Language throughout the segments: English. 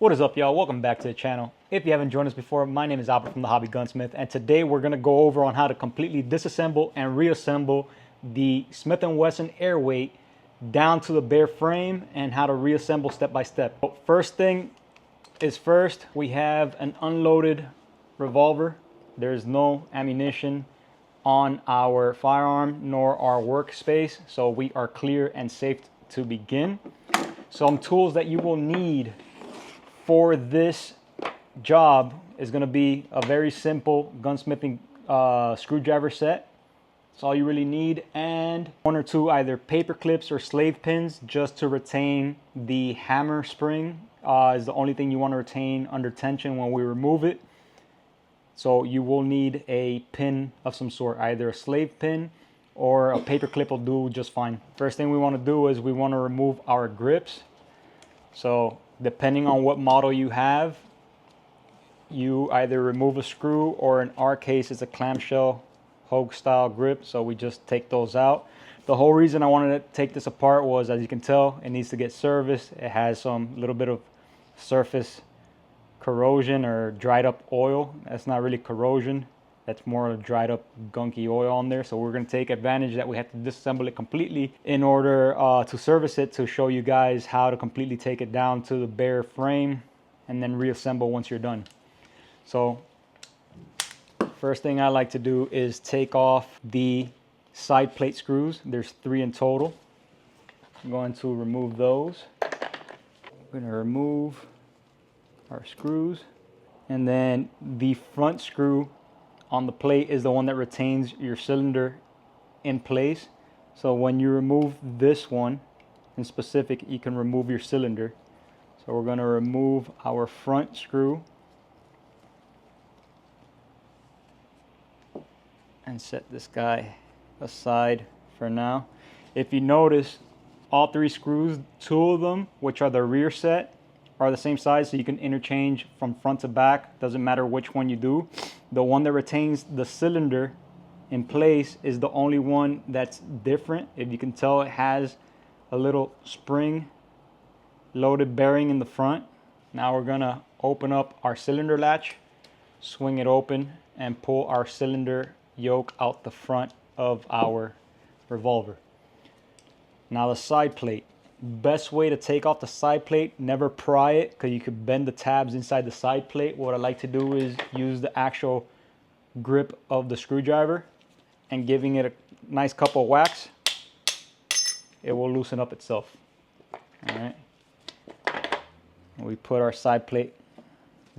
What is up, y'all? Welcome back to the channel. If you haven't joined us before, my name is Albert from the Hobby Gunsmith, and today we're going to go over on how to completely disassemble and reassemble the Smith Wesson Airweight down to the bare frame and how to reassemble step by step. First thing is first, we have an unloaded revolver. There's no ammunition on our firearm nor our workspace, so we are clear and safe to begin. Some tools that you will need for this job is going to be a very simple gunsmithing screwdriver set. That's all you really need, and one or two either paper clips or slave pins just to retain the hammer spring is the only thing you want to retain under tension when we remove it. So you will need a pin of some sort, either a slave pin or a paper clip will do just fine. First thing we want to do is we want to remove our grips. So depending on what model you have, you either remove a screw, or in our case it's a clamshell Hogue style grip, so we just take those out. The whole reason I wanted to take this apart was, as you can tell, it needs to get serviced. It has some little bit of surface corrosion or dried up oil. That's not really corrosion, that's more of dried up gunky oil on there. So we're going to take advantage that we have to disassemble it completely in order to service it, to show you guys how to completely take it down to the bare frame and then reassemble once you're done. So first thing I like to do is take off the side plate screws. There's 3 in total. I'm going to remove those. We're going to remove our screws, and then the front screw on the plate is the one that retains your cylinder in place. So when you remove this one in specific, you can remove your cylinder. So we're going to remove our front screw and set this guy aside for now. If you notice, all 3 screws, 2 of them, which are the rear set, are the same size, so you can interchange from front to back. Doesn't matter which one you do. The one that retains the cylinder in place is the only one that's different. If you can tell, it has a little spring loaded bearing in the front. Now we're gonna open up our cylinder latch, swing it open, and pull our cylinder yoke out the front of our revolver. Now the side plate. Best way to take off the side plate, never pry it, because you could bend the tabs inside the side plate. What I like to do is use the actual grip of the screwdriver and giving it a nice couple of whacks. It will loosen up itself. All right. And we put our side plate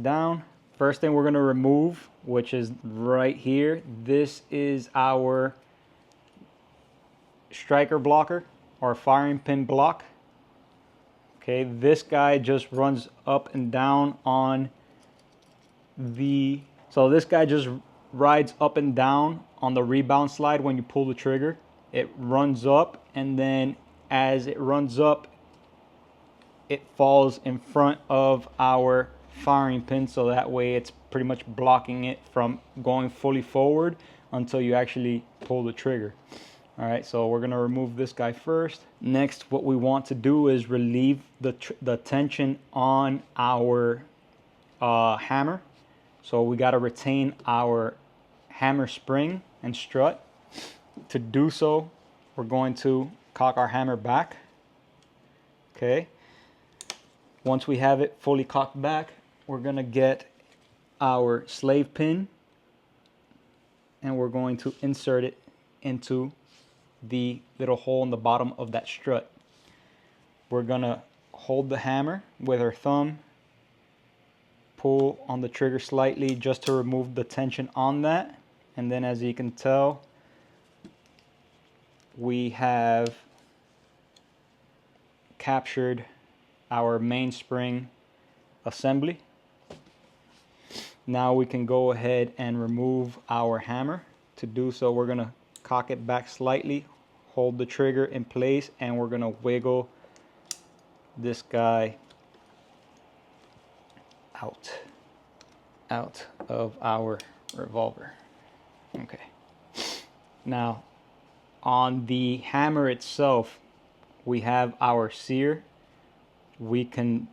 down. First thing we're going to remove, which is right here, this is our striker blocker or firing pin block. Okay, this guy just runs up and down on so this guy just rides up and down on the rebound slide when you pull the trigger. It runs up, and then as it runs up, it falls in front of our firing pin, so that way it's pretty much blocking it from going fully forward until you actually pull the trigger. All right, so we're gonna remove this guy first. Next, what we want to do is relieve the tension on our hammer. So we gotta retain our hammer spring and strut. To do so, we're going to cock our hammer back. Okay. Once we have it fully cocked back, we're gonna get our slave pin and we're going to insert it into the little hole in the bottom of that strut. We're gonna hold the hammer with our thumb, pull on the trigger slightly just to remove the tension on that, and then as you can tell, we have captured our mainspring assembly. Now we can go ahead and remove our hammer. To do so, we're gonna cock it back slightly, hold the trigger in place, and we're gonna wiggle this guy out of our revolver. Okay. Now on the hammer itself, we have our sear. We can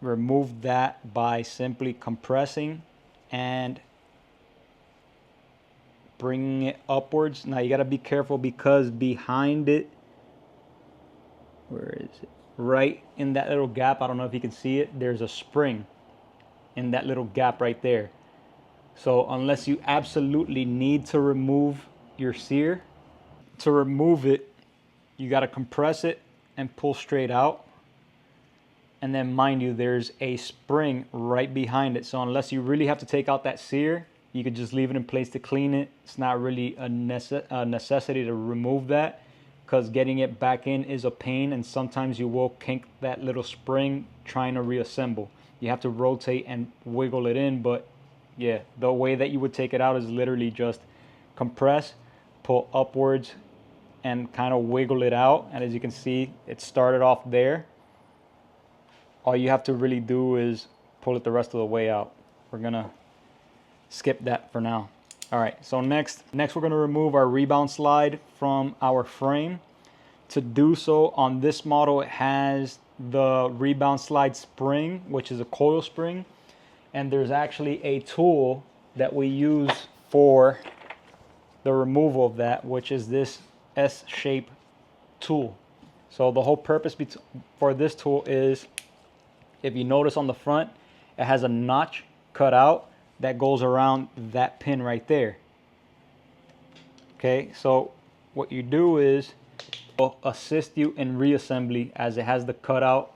remove that by simply compressing and bringing it upwards. Now you got to be careful because behind it, where is it? Right in that little gap, I don't know if you can see it, there's a spring in that little gap right there. So unless you absolutely need to remove your sear, to remove it, you got to compress it and pull straight out. And then mind you, there's a spring right behind it. So unless you really have to take out that sear, you could just leave it in place to clean it. It's not really a necessity to remove that, because getting it back in is a pain, and sometimes you will kink that little spring trying to reassemble. You have to rotate and wiggle it in, but yeah, the way that you would take it out is literally just compress, pull upwards, and kind of wiggle it out. And as you can see, it started off there. All you have to really do is pull it the rest of the way out. We're gonna skip that for now. All right, so next we're gonna remove our rebound slide from our frame. To do so, on this model, it has the rebound slide spring, which is a coil spring. And there's actually a tool that we use for the removal of that, which is this S-shape tool. So the whole purpose for this tool is, if you notice on the front, it has a notch cut out that goes around that pin right there. Okay, so what you do is, it'll assist you in reassembly, as it has the cutout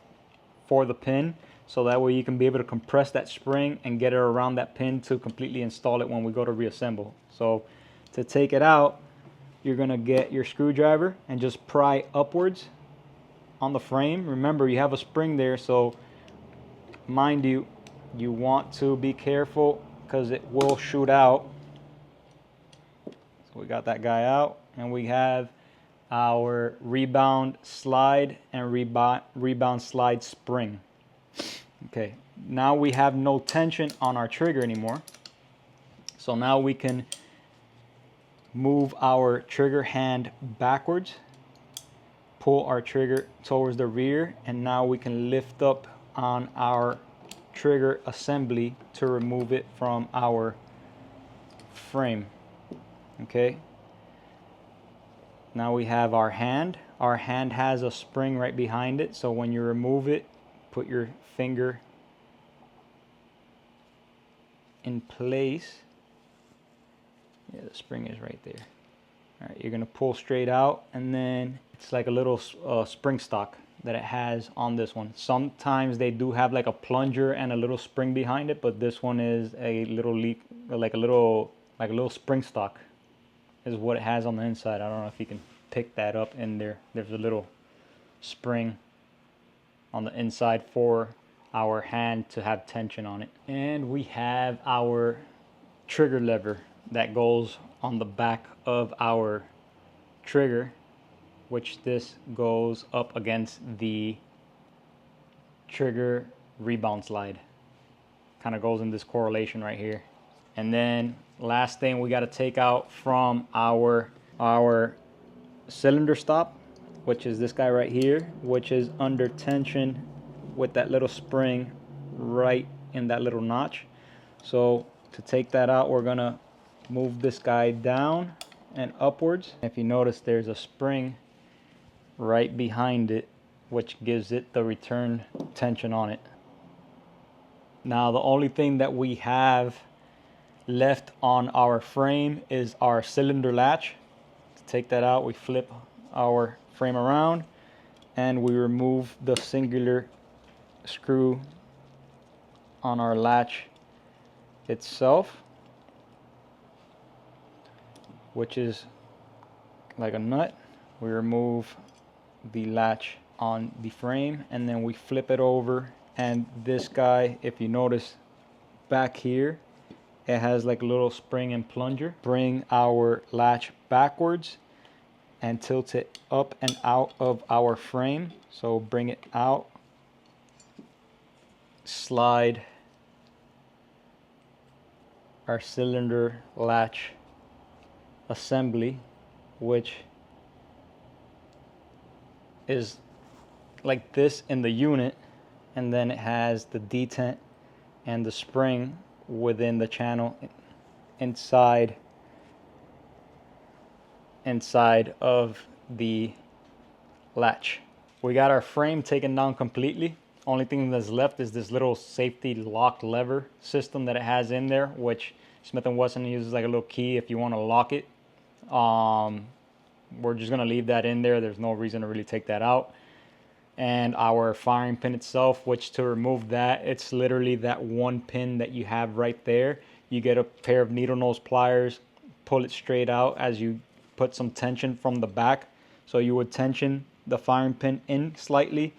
for the pin, so that way you can be able to compress that spring and get it around that pin to completely install it when we go to reassemble. So to take it out, you're gonna get your screwdriver and just pry upwards on the frame. Remember, you have a spring there, so mind you, you want to be careful because it will shoot out. So we got that guy out, and we have our rebound slide and rebound slide spring. Okay, now we have no tension on our trigger anymore. So now we can move our trigger hand backwards, pull our trigger towards the rear, and now we can lift up on our trigger assembly to remove it from our frame. Okay, now we have our hand. Our hand has a spring right behind it, so when you remove it, put your finger in place. Yeah, the spring is right there. All right, you're gonna pull straight out, and then it's like a little spring stock that it has on this one. Sometimes they do have like a plunger and a little spring behind it, but this one is a little like a little spring stock is what it has on the inside. I don't know if you can pick that up in there. There's a little spring on the inside for our hand to have tension on it. And we have our trigger lever that goes on the back of our trigger, which this goes up against the trigger rebound slide. Kind of goes in this correlation right here. And then last thing we got to take out from our cylinder stop, which is this guy right here, which is under tension with that little spring right in that little notch. So to take that out, we're gonna move this guy down and upwards. If you notice, there's a spring right behind it, which gives it the return tension on it. Now the only thing that we have left on our frame is our cylinder latch. To take that out, we flip our frame around and we remove the singular screw on our latch itself, which is like a nut. We remove the latch on the frame, and then we flip it over, and this guy, if you notice back here, it has like a little spring and plunger. Bring our latch backwards and tilt it up and out of our frame. So bring it out, slide our cylinder latch assembly, which is like this in the unit, and then it has the detent and the spring within the channel inside of the latch. We got our frame taken down completely. Only thing that's left is this little safety lock lever system that it has in there, which Smith & Wesson uses like a little key if you want to lock it. We're just going to leave that in there. There's no reason to really take that out. And our firing pin itself, which to remove that, it's literally that one pin that you have right there. You get a pair of needle nose pliers, pull it straight out as you put some tension from the back. So you would tension the firing pin in slightly,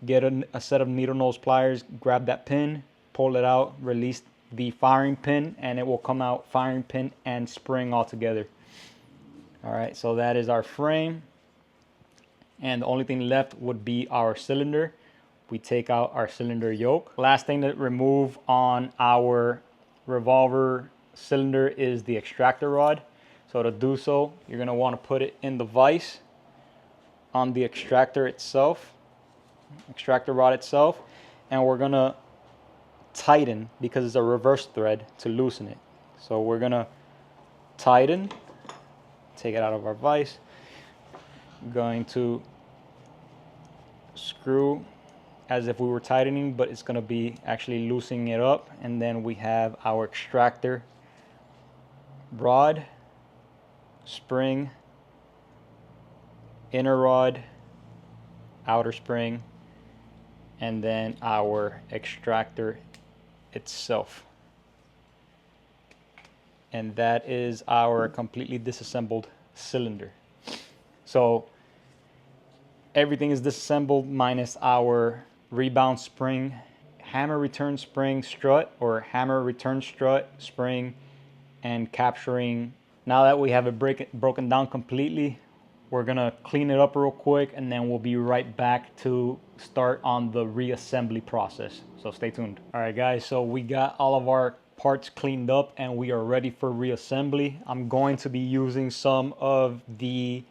get a set of needle nose pliers, grab that pin, pull it out, release the firing pin, and it will come out firing pin and spring all together. All right, so that is our frame. And the only thing left would be our cylinder. We take out our cylinder yoke. Last thing to remove on our revolver cylinder is the extractor rod. So to do so, you're going to want to put it in the vise on the extractor itself, extractor rod itself, and we're going to tighten, because it's a reverse thread, to loosen it. So we're going to tighten, take it out of our vise, going to screw as if we were tightening, but it's going to be actually loosening it up. And then we have our extractor rod, spring, inner rod, outer spring, and then our extractor itself. And that is our completely disassembled cylinder. So everything is disassembled minus our rebound spring, hammer return spring strut, or hammer return strut spring, and capturing. Now that we have it broken down completely, we're gonna clean it up real quick, and then we'll be right back to start on the reassembly process. So stay tuned. All right, guys, so we got all of our parts cleaned up and we are ready for reassembly. I'm going to be using some of the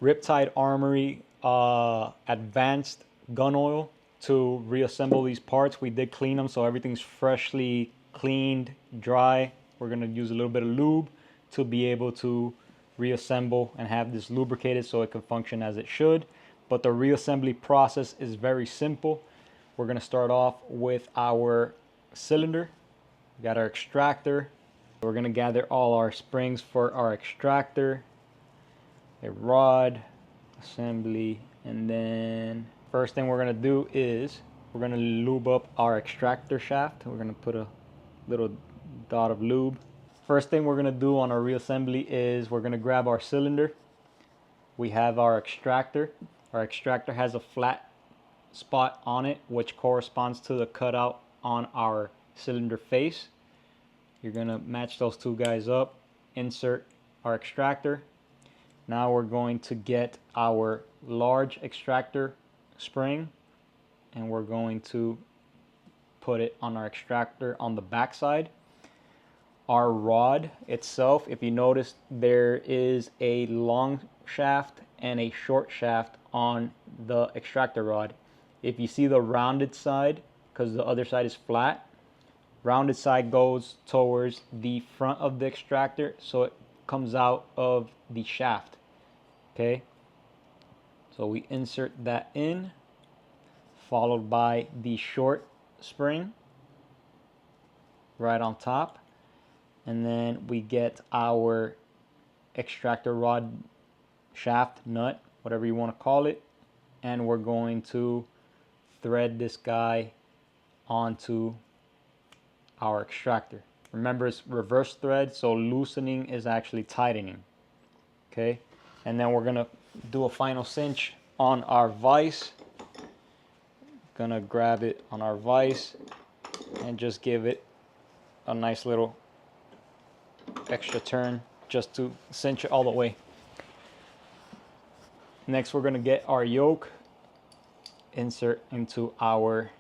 Riptide Armory advanced gun oil to reassemble these parts. We did clean them, so everything's freshly cleaned, dry. We're gonna use a little bit of lube to be able to reassemble and have this lubricated so it can function as it should. But the reassembly process is very simple. We're gonna start off with our cylinder. We got our extractor. We're gonna gather all our springs for our extractor, a rod, assembly, and then first thing we're gonna do is we're gonna lube up our extractor shaft. We're gonna put a little dot of lube. First thing we're gonna do on our reassembly is we're gonna grab our cylinder. We have our extractor. Our extractor has a flat spot on it, which corresponds to the cutout on our cylinder face. You're gonna match those two guys up, insert our extractor. Now we're going to get our large extractor spring, and we're going to put it on our extractor on the back side. Our rod itself, if you notice, there is a long shaft and a short shaft on the extractor rod. If you see the rounded side, because the other side is flat, rounded side goes towards the front of the extractor, so it comes out of the shaft. Okay, so we insert that in, followed by the short spring right on top, and then we get our extractor rod shaft, nut, whatever you want to call it, and we're going to thread this guy onto our extractor. Remember, it's reverse thread, so loosening is actually tightening. Okay, and then we're gonna do a final cinch on our vise. Gonna grab it on our vise and just give it a nice little extra turn just to cinch it all the way. Next, we're gonna get our yoke, insert into our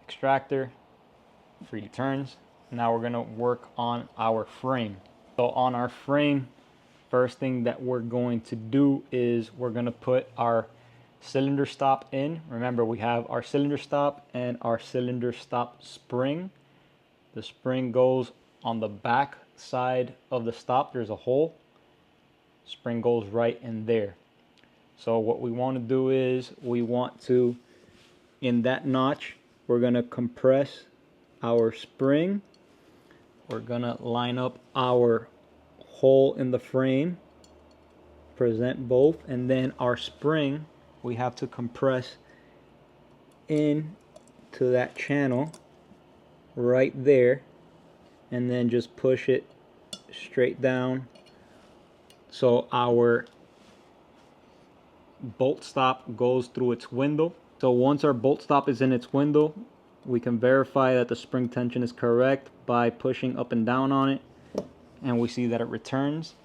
extractor, free turns. Now we're gonna work on our frame. So on our frame, first thing that we're going to do is we're gonna put our cylinder stop in. Remember, we have our cylinder stop and our cylinder stop spring. The spring goes on the back side of the stop. There's a hole. Spring goes right in there. So what we want to do is we want to, in that notch, we're going to compress our spring. We're going to line up our hole in the frame, present both, and then our spring we have to compress in to that channel right there, and then just push it straight down so our bolt stop goes through its window. So once our bolt stop is in its window, we can verify that the spring tension is correct by pushing up and down on it, and we see that it returns.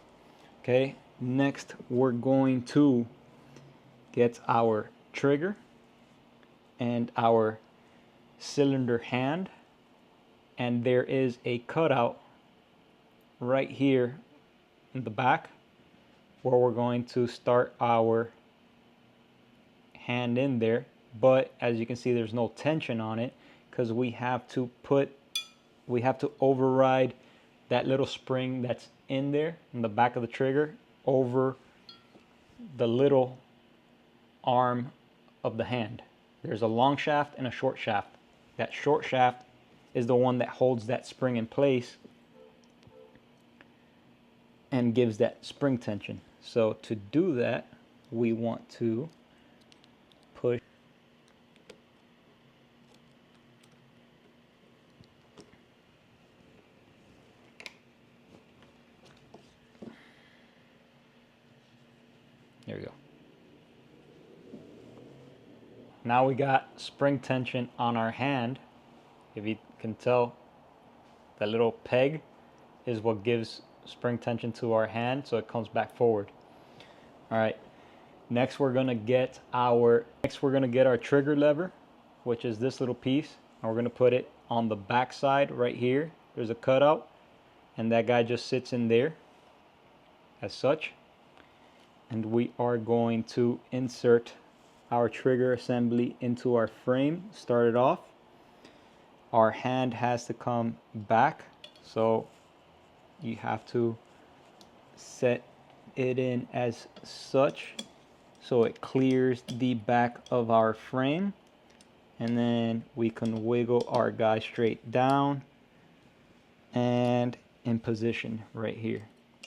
Okay, next we're going to get our trigger and our cylinder hand, and there is a cutout right here in the back where we're going to start our hand in there. But as you can see, there's no tension on it because we have to override that little spring that's in there in the back of the trigger over the little arm of the hand. There's a long shaft and a short shaft. That short shaft is the one that holds that spring in place and gives that spring tension. So to do that, we want to push there we go. Now we got spring tension on our hand. If you can tell, that little peg is what gives spring tension to our hand, so it comes back forward. All right, next we're gonna get our trigger lever, which is this little piece, and we're gonna put it on the back side right here. There's a cutout, and that guy just sits in there as such. And we are going to insert our trigger assembly into our frame. Start it off. Our hand has to come back, so you have to set it in as such so it clears the back of our frame, and then we can wiggle our guy straight down and in position right here.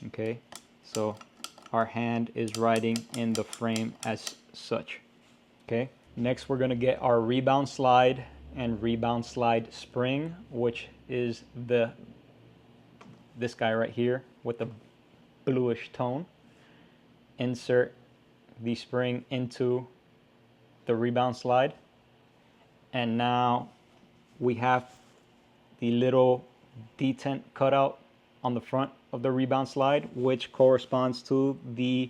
Okay, so our hand is riding in the frame as such. Okay, next we're going to get our rebound slide and rebound slide spring, which is this guy right here with the bluish tone. Insert the spring into the rebound slide, and now we have the little detent cutout on the front of the rebound slide, which corresponds to the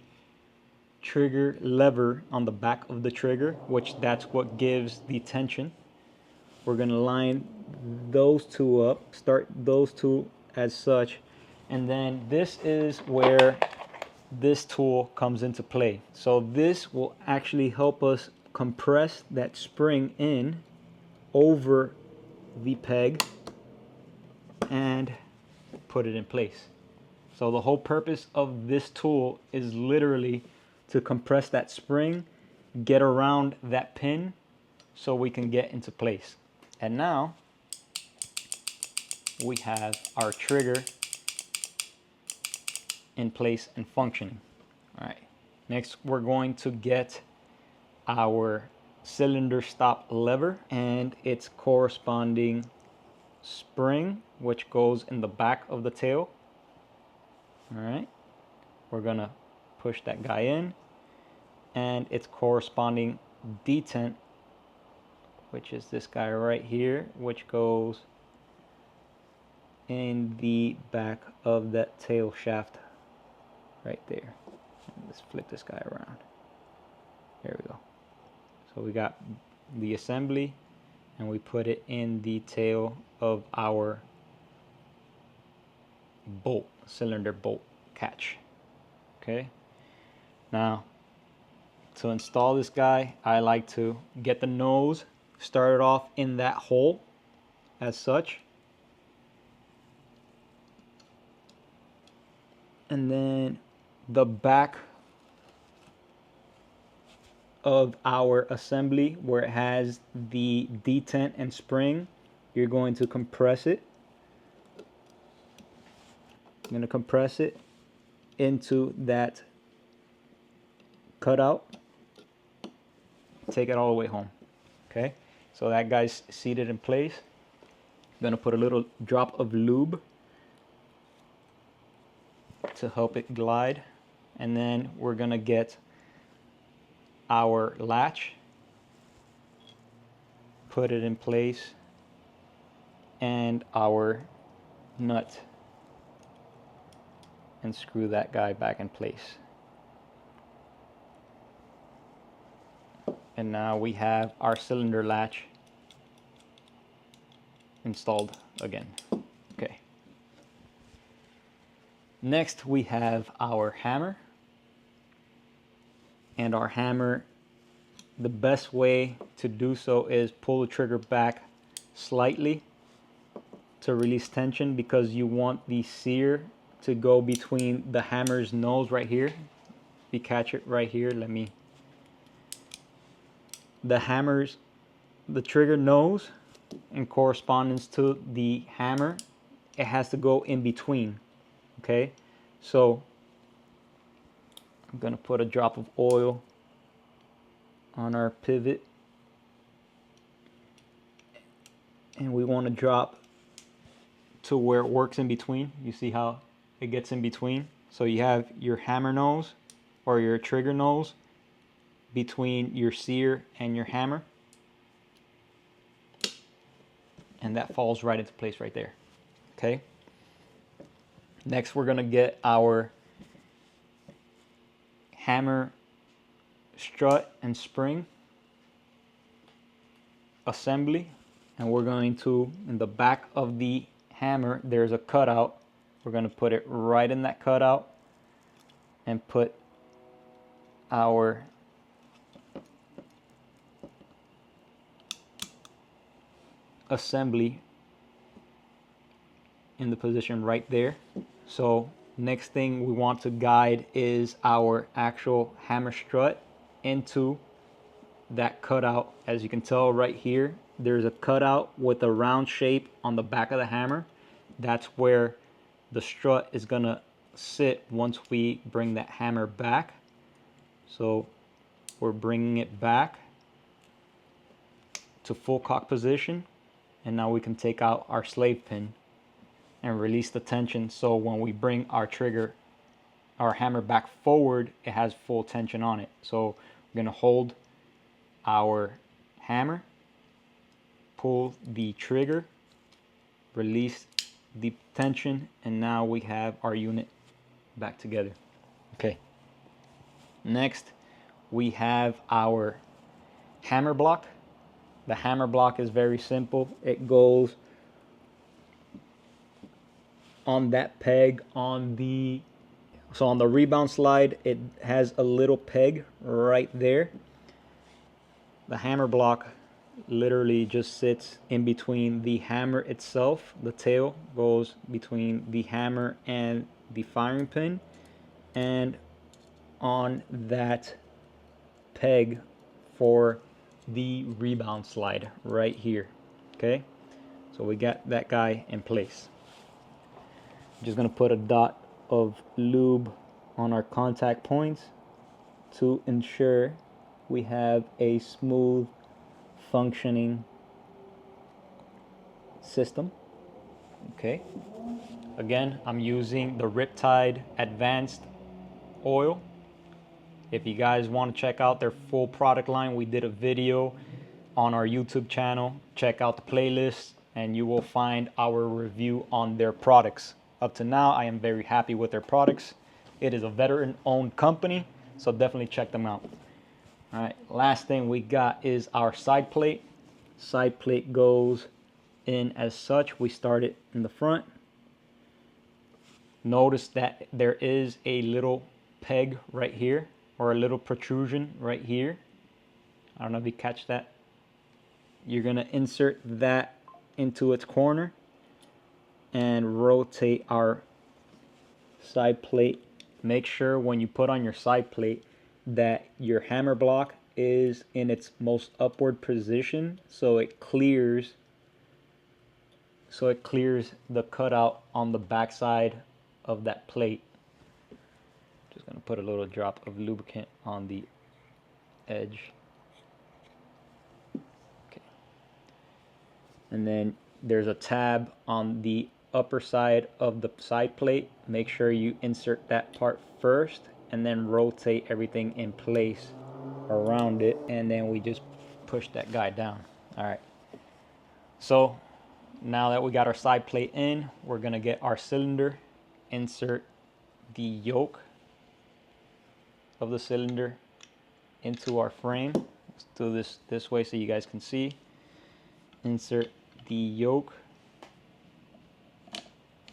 trigger lever on the back of the trigger, which that's what gives the tension. We're going to line those two up, start those two as such, and then this is where this tool comes into play. So this will actually help us compress that spring in over the peg and put it in place. So the whole purpose of this tool is literally to compress that spring, get around that pin so we can get into place. And now we have our trigger in place and functioning. All right, next we're going to get our cylinder stop lever and its corresponding spring, which goes in the back of the tail. All right, we're gonna push that guy in, and its corresponding detent, which is this guy right here, which goes in the back of that tail shaft right there. Let's flip this guy around. There we go. So we got the assembly, and we put it in the tail of our bolt, cylinder bolt catch. Okay, now To install this guy, I like to get the nose started off in that hole as such, and then the back of our assembly where it has the detent and spring, you're going to compress it. I'm going to compress it into that cutout. Take it all the way home. Okay, so that guy's seated in place. I'm going to put a little drop of lube to help it glide, and then we're going to get our latch, put it in place, and our nut, and screw that guy back in place. And now we have our cylinder latch installed again. Okay. Next we have our hammer. And our hammer, the best way to do so is pull the trigger back slightly to release tension, because you want the sear to go between the hammer's nose right here. If you catch it right here, the trigger nose in correspondence to the hammer, it has to go in between. Okay, so I'm gonna put a drop of oil on our pivot, and we want to drop to where it works in between. You see how it gets in between? So you have your hammer nose or your trigger nose between your sear and your hammer, and that falls right into place right there. Okay, next we're gonna get our hammer strut and spring assembly, and we're going to, in the back of the hammer there's a cutout. We're going to put it right in that cutout and put our assembly in the position right there. So next thing we want to guide is our actual hammer strut into that cutout. As you can tell right here, there's a cutout with a round shape on the back of the hammer. That's where the strut is gonna sit once we bring that hammer back. So we're bringing it back to full cock position, and now we can take out our slave pin and release the tension, so when we bring our hammer back forward, it has full tension on it. So we're going to hold our hammer, pull the trigger, release the tension, and now we have our unit back together. Okay. Next, we have our hammer block. The hammer block is very simple. It goes on that peg on the rebound slide. It has a little peg right there. The hammer block literally just sits in between the hammer itself. The tail goes between the hammer and the firing pin, and on that peg for the rebound slide right here. Okay, so we got that guy in place. Just gonna put a dot of lube on our contact points to ensure we have a smooth functioning system. Okay, again, I'm using the Riptide Advanced oil. If you guys want to check out their full product line, we did a video on our YouTube channel. Check out the playlist and you will find our review on their products. Up to now, I am very happy with their products. It is a veteran-owned company, so definitely check them out. All right, last thing we got is our side plate. Side plate goes in as such. We start it in the front. Notice that there is a little peg right here or a little protrusion right here. I don't know if you catch that. You're gonna insert that into its corner and rotate our side plate. Make sure when you put on your side plate that your hammer block is in its most upward position, so it clears the cutout on the back side of that plate. Just gonna put a little drop of lubricant on the edge. Okay. And then there's a tab on the upper side of the side plate. Make sure you insert that part first and then rotate everything in place around it, and then we just push that guy down. All right, so now that we got our side plate in, we're gonna get our cylinder, insert the yoke of the cylinder into our frame. Let's do this way so you guys can see. Insert the yoke,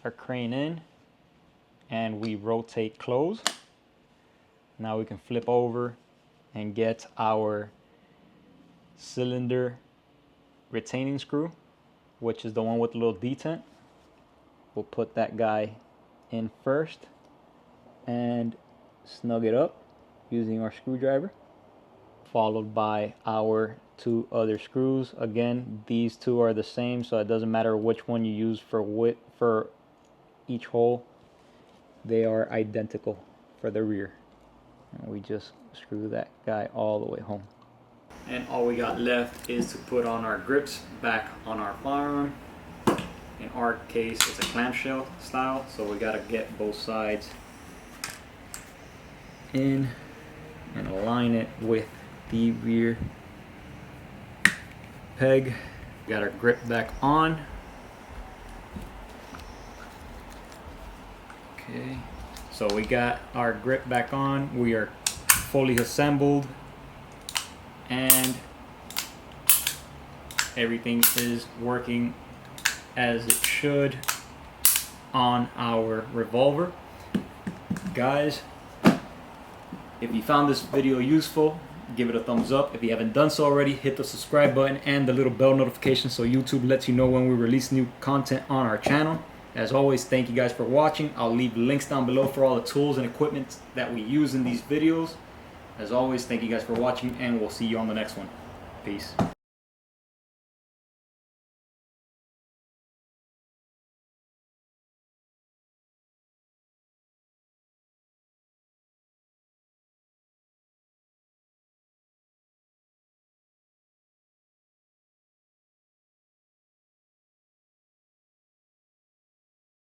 our crane in, and we rotate close. Now we can flip over and get our cylinder retaining screw, which is the one with the little detent. We'll put that guy in first and snug it up using our screwdriver, followed by our two other screws. Again, these two are the same, so it doesn't matter which one you use for each hole. They are identical for the rear. And we just screw that guy all the way home. And all we got left is to put on our grips back on our firearm. In our case, it's a clamshell style, so we gotta get both sides in and align it with the rear peg. We got our grip back on. Okay, so we got our grip back on. We are fully assembled and everything is working as it should on our revolver. Guys, if you found this video useful, give it a thumbs up. If you haven't done so already, hit the subscribe button and the little bell notification so YouTube lets you know when we release new content on our channel. As always, thank you guys for watching. I'll leave links down below for all the tools and equipment that we use in these videos. As always, thank you guys for watching, and we'll see you on the next one. Peace.